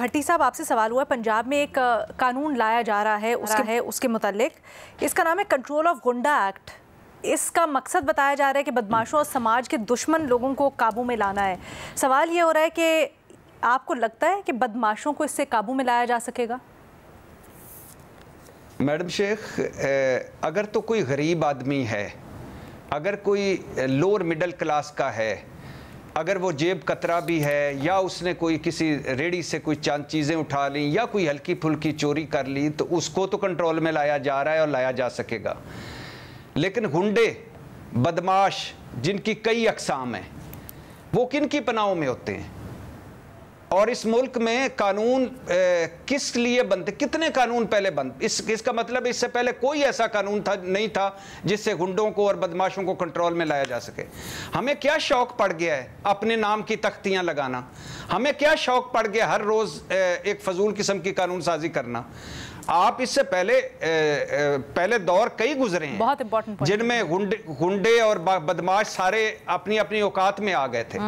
भट्टी साहब, आपसे सवाल हुआ है, पंजाब में एक कानून लाया जा रहा है उसके मुतालिक, इसका नाम है कंट्रोल ऑफ गुंडा एक्ट। इसका मकसद बताया जा रहा है कि बदमाशों और समाज के दुश्मन लोगों को काबू में लाना है। सवाल ये हो रहा है कि आपको लगता है कि बदमाशों को इससे काबू में लाया जा सकेगा? मैडम शेख, अगर तो कोई गरीब आदमी है, अगर कोई लोअर मिडिल क्लास का है, अगर वो जेब कतरा भी है या उसने कोई किसी रेडी से कोई चंद चीज़ें उठा ली या कोई हल्की फुल्की चोरी कर ली, तो उसको तो कंट्रोल में लाया जा रहा है और लाया जा सकेगा। लेकिन गुंडे, बदमाश, जिनकी कई अक़साम हैं, वो किन की पनाहों में होते हैं? और इस मुल्क में कानून किस लिए बनते? कितने कानून पहले बंद? इसका मतलब इससे पहले कोई ऐसा कानून नहीं था जिससे गुंडों को और बदमाशों को कंट्रोल में लाया जा सके। हमें क्या शौक पड़ गया है अपने नाम की तख्तियां लगाना? हमें क्या शौक पड़ गया हर रोज़ एक फजूल किस्म की कानून साजी करना? आप इससे पहले दौर कई गुजरे हैं, बहुत इंपॉर्टेंट, जिनमें गुंडे और बदमाश सारे अपनी अपनी औकात में आ गए थे।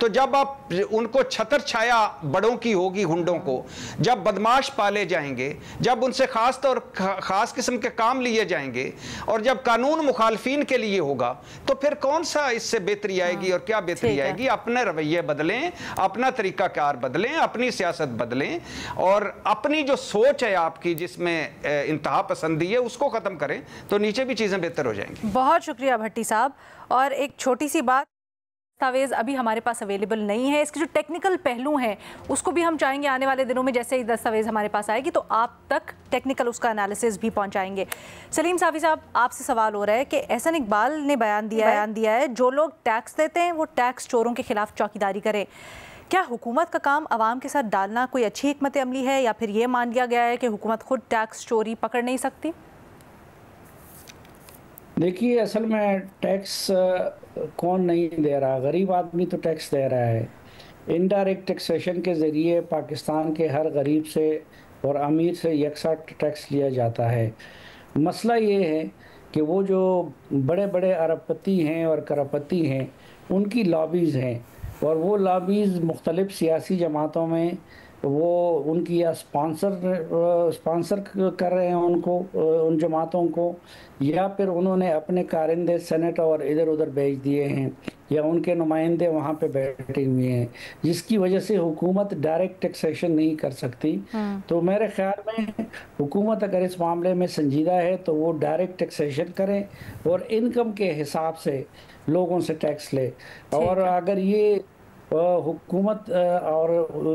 तो जब आप उनको छतर छाया बड़ों की होगी, गुंडों को जब बदमाश पाले जाएंगे, जब उनसे खास किस्म के काम लिए जाएंगे और जब कानून मुखालफिन के लिए होगा, तो फिर कौन सा इससे बेहतरी आएगी और क्या बेहतरी आएगी? अपने रवैये बदलें, अपना तरीकाकार बदलें, अपनी सियासत बदलें और अपनी जो सोच है आपकी जिसमें इंतहा पसंदी है उसको खत्म करें, तो नीचे भी चीजें बेहतर हो जाएंगी। बहुत शुक्रिया भट्टी साहब। और एक छोटी सी बात, दस्तावेज अभी हमारे पास अवेलेबल नहीं है, इसके जो टेक्निकल पहलू हैं उसको भी हम चाहेंगे आने वाले दिनों में, जैसे ही दस्तावेज हमारे पास आएगी तो आप तक टेक्निकल उसका एनालिसिस भी पहुंचाएंगे। सलीम साफी साहब, आपसे सवाल हो रहा है कि एहसन इकबाल ने बयान दिया है जो लोग टैक्स देते हैं वो टैक्स चोरों के खिलाफ चौकीदारी करें। क्या हुकूमत का काम आवाम के साथ डालना कोई अच्छी हिकमत अमली है, या फिर ये मान लिया गया है कि हुकूमत खुद टैक्स चोरी पकड़ नहीं सकती? देखिए, असल में टैक्स कौन नहीं दे रहा? गरीब आदमी तो टैक्स दे रहा है। इनडायरेक्ट टैक्सेशन के ज़रिए पाकिस्तान के हर गरीब से और अमीर से यकसा टैक्स लिया जाता है। मसला ये है कि वो जो बड़े बड़े अरबपति हैं और करपति हैं, उनकी लॉबीज़ हैं और वो लॉबीज़ मुख्तलिफ सियासी जमातों में वो उनकी या स्पॉन्सर कर रहे हैं उनको, उन जमातों को, या फिर उन्होंने अपने कारिंदे सेनेट और इधर उधर भेज दिए हैं या उनके नुमाइंदे वहाँ पे बैठे हुए हैं, जिसकी वजह से हुकूमत डायरेक्ट टैक्सेशन नहीं कर सकती। तो मेरे ख्याल में हुकूमत अगर इस मामले में संजीदा है तो वो डायरेक्ट टैक्सेशन करें और इनकम के हिसाब से लोगों से टैक्स ले। और अगर ये हुकूमत और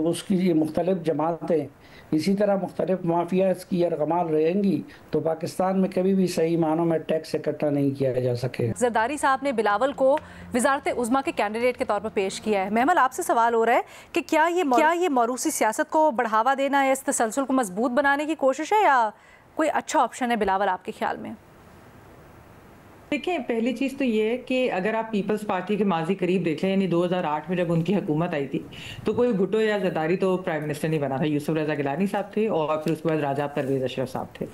उसकी मुख्तलिफ जमातें इसी तरह मुख्तलिफ माफियाज की यरगमाल रहेंगी तो पाकिस्तान में कभी भी सही मानों में टैक्स इकट्ठा नहीं किया जा सके। जरदारी साहब ने बिलावल को वजारत उज़्मा के कैंडिडेट के तौर पर पेश किया है। महमल, आपसे सवाल हो रहा है कि क्या ये मौरूसी सियासत को बढ़ावा देना है, इस तसलसल को मजबूत बनाने की कोशिश है, या कोई अच्छा ऑप्शन है बिलावल आपके ख्याल में? देखिए, पहली चीज़ तो ये है कि अगर आप पीपल्स पार्टी के माजी करीब देखें, यानी 2008 में जब उनकी हुकूमत आई थी तो कोई भुट्टो या जरदारी तो प्राइम मिनिस्टर नहीं बना था। यूसुफ रजा गिलानी साहब थे और फिर उसके बाद राजा परवेज अशरफ साहब थे।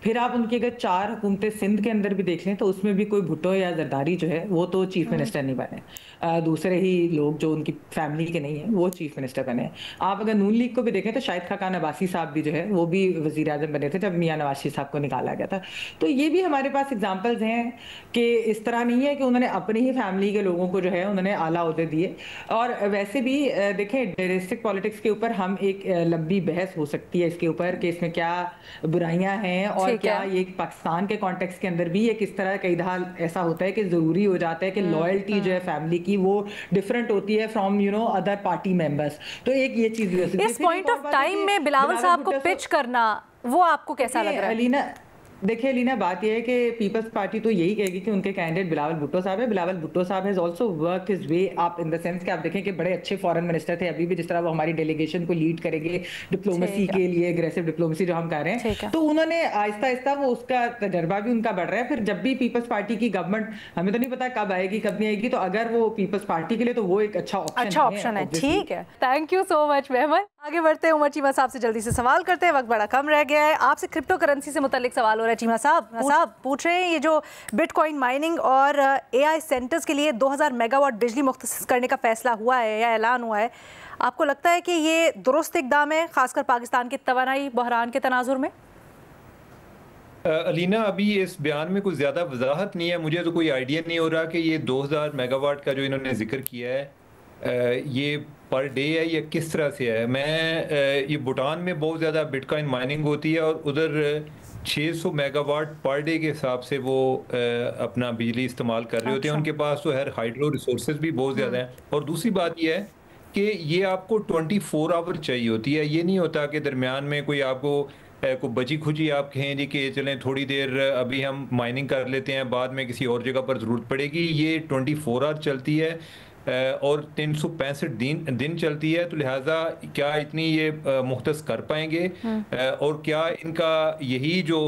फिर आप उनकी अगर 4 हुकूमतें सिंध के अंदर भी देख लें तो उसमें भी कोई भुट्टो या जरदारी जो है वो तो चीफ मिनिस्टर नहीं बने, दूसरे ही लोग जो उनकी फैमिली के नहीं है वो चीफ मिनिस्टर बने। आप अगर नून लीग को भी देखें तो शाहिद खाकान अब्बासी साहब भी जो है वो भी वज़ीर आज़म बने थे जब मियां नवाज शरीफ साहब को निकाला गया था। तो ये भी हमारे पास एग्जाम्पल्स हैं कि इस तरह नहीं है कि उन्होंने अपनी ही फैमिली के लोगों को जो है उन्होंने आला ओहदे दिए। और वैसे भी देखें, डोमेस्टिक पॉलिटिक्स के ऊपर हम एक लंबी बहस हो सकती है इसके ऊपर कि इसमें क्या बुराइयां हैं और क्या ये पाकिस्तान के कॉन्टेक्स्ट के अंदर भी ये किस तरह कई दफा ऐसा होता है कि ज़रूरी हो जाता है कि लॉयल्टी जो है फैमिली की वो डिफरेंट होती है फ्रॉम अदर पार्टी मेंबर्स। तो एक ये चीज़ भी हो सकती है। इस पॉइंट ऑफ टाइम में बिलावल साहब को पिच करना वो आपको कैसा लग रहा है? अलीना, देखिए अलीना, बात यह है कि पीपल्स पार्टी तो यही कहेगी कि उनके कैंडिडेट बिलावल भुट्टो साहब है। बिलावल भुट्टो साहब has also work his way up in the sense कि आप देखें कि बड़े अच्छे फॉरेन मिनिस्टर थे, अभी भी जिस तरह वो हमारी डेलीगेशन को लीड करेंगे डिप्लोमेसी के लिए, एग्रेसिव डिप्लोमेसी जो हम कर रहे हैं, तो उन्होंने आहिस्ता आहिस्ता वो उसका तजर्बा भी उनका बढ़ रहा है। फिर जब भी पीपल्स पार्टी की गवर्नमेंट, हमें तो नहीं पता कब आएगी कब नहीं आएगी, तो अगर वो पीपल्स पार्टी के लिए तो वो एक अच्छा ऑप्शन है। ठीक है, थैंक यू सो मच मेहमन। आगे बढ़ते हैं, उमर चीमा साहब से जल्दी से सवाल करते हैं, वक्त बड़ा कम रह गया है। आपसे क्रिप्टो करेंसी से मुतालिक सवाल हो रहा है। चीमा साहब पूछ रहे हैं, ये जो बिटकॉइन माइनिंग और AI सेंटर्स के लिए 2000 मेगावाट बिजली मुख्तस करने का फैसला हुआ है या ऐलान हुआ है, आपको लगता है कि ये दुरुस्त इकदाम है, खासकर पाकिस्तान के तवानाई बहरान के तनाजुर में? अलीना, अभी इस बयान में कुछ ज़्यादा वजाहत नहीं है, मुझे तो कोई आइडिया नहीं हो रहा कि ये 2000 मेगावाट का जो इन्होंने जिक्र किया है ये पर डे है या किस तरह से है। ये भूटान में बहुत ज़्यादा बिटकॉइन माइनिंग होती है और उधर 600 मेगावाट पर डे के हिसाब से वो अपना बिजली इस्तेमाल कर रहे होते हैं। उनके पास तो हर हाइड्रो रिसोर्सेज भी बहुत ज़्यादा हैं। और दूसरी बात ये है कि ये आपको 24 आवर चाहिए होती है, ये नहीं होता कि दरमियान में कोई आपको को बची खुची आप कहें जी कि चलें थोड़ी देर अभी हम माइनिंग कर लेते हैं, बाद में किसी और जगह पर ज़रूरत पड़ेगी। ये 24 आवर चलती है और 365 दिन चलती है। तो लिहाजा क्या इतनी ये मुख्तस कर पाएंगे और क्या इनका यही जो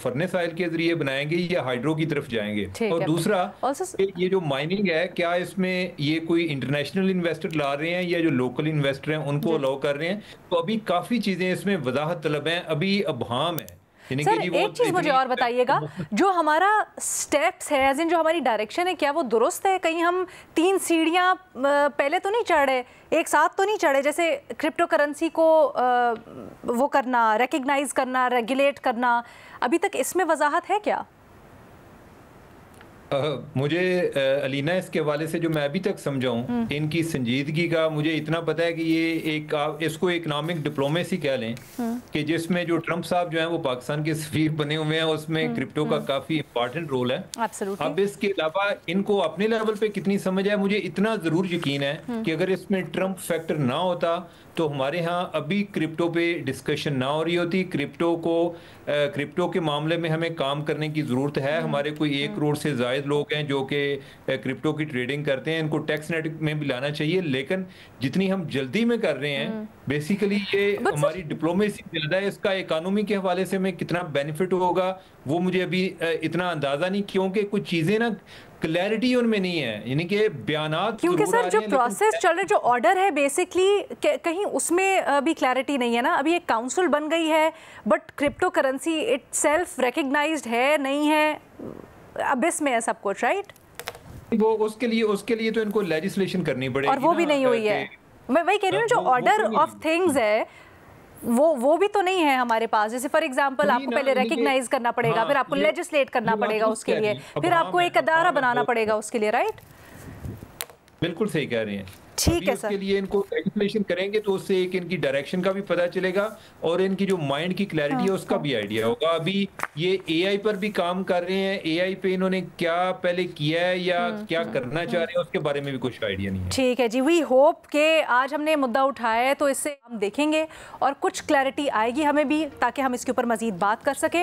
फर्नेस ऑयल के जरिए बनाएंगे या हाइड्रो की तरफ जाएंगे? और दूसरा ये जो माइनिंग है, क्या इसमें ये कोई इंटरनेशनल इन्वेस्टर ला रहे हैं या जो लोकल इन्वेस्टर हैं उनको अलाउ कर रहे हैं? तो अभी काफ़ी चीज़ें इसमें वजाहत तलब हैं, अभी अबहाम है। सर एक चीज मुझे और बताइएगा, जो हमारा स्टेप्स है, एज इन जो हमारी डायरेक्शन है, क्या वो दुरुस्त है? कहीं हम 3 सीढ़ियां पहले तो नहीं चढ़े, एक साथ तो नहीं चढ़े, जैसे क्रिप्टो करेंसी को वो करना, रिकग्नाइज करना, रेगुलेट करना, अभी तक इसमें वजाहत है क्या? मुझे अलीना इसके हवाले से जो मैं अभी तक समझाऊं, इनकी संजीदगी का मुझे इतना पता है कि ये इसको इकोनॉमिक डिप्लोमेसी कह लें कि जिसमें जो ट्रंप साहब जो हैं वो पाकिस्तान के सफीर बने हुए हैं, उसमें क्रिप्टो का काफी इंपॉर्टेंट रोल है। अब इसके अलावा इनको अपने लेवल पे कितनी समझ है, मुझे इतना जरूर यकीन है कि अगर इसमें ट्रंप फैक्टर ना होता तो हमारे यहाँ अभी क्रिप्टो पे डिस्कशन ना हो रही होती। क्रिप्टो के मामले में हमें काम करने की ज़रूरत है। हमारे कोई 1 करोड़ से ज़ायद लोग हैं जो कि क्रिप्टो की ट्रेडिंग करते हैं, इनको टैक्स नेट में भी लाना चाहिए। लेकिन जितनी हम जल्दी में कर रहे हैं, बेसिकली ये हमारी डिप्लोमेसी ज़्यादा है। इसका इकोनॉमी के हवाले से हमें कितना बेनिफिट होगा वो मुझे अभी इतना अंदाज़ा नहीं, क्योंकि कुछ चीज़ें ना क्लैरिटी उनमें नहीं है, यानी कि बयानात, क्योंकि सर जो प्रोसेस चल रहा है, जो ऑर्डर है बेसिकली कहीं उसमें भी क्लैरिटी नहीं है ना। अभी एक काउंसिल बन गई है, but crypto currency itself recognised है नहीं है, अब इसमें है सब कुछ, राइट? वो उसके लिए तो इनको लेजिस्लेशन करनी पड़ेगी, और वो भी नहीं हुई है। मैं वही कह रही हूँ, जो ऑर्डर ऑफ थिंग्स है वो भी तो नहीं है हमारे पास। जैसे फॉर एग्जांपल आपको पहले रिकग्नाइज करना पड़ेगा, फिर आपको लेजिस्लेट करना पड़ेगा उसके लिए, फिर आपको एक अदारा बनाना पड़ेगा उसके लिए, राइट? बिल्कुल सही कह रहे हैं। ठीक है सर, उसके लिए इनको लेजिस्लेशन करेंगे तो उससे एक इनकी डायरेक्शन का भी पता चलेगा और इनकी जो माइंड की क्लैरिटी है उसका भी आइडिया होगा। अभी ये AI पर भी काम कर रहे हैं, AI पे इन्होंने क्या पहले किया है या क्या करना चाह रहे हैं उसके बारे में भी कुछ आइडिया नहीं है। ठीक है जी, वी होप कि आज हमने मुद्दा उठाया है तो इससे हम देखेंगे और कुछ क्लैरिटी आएगी हमें भी, ताकि हम इसके ऊपर मजीद बात कर सकें।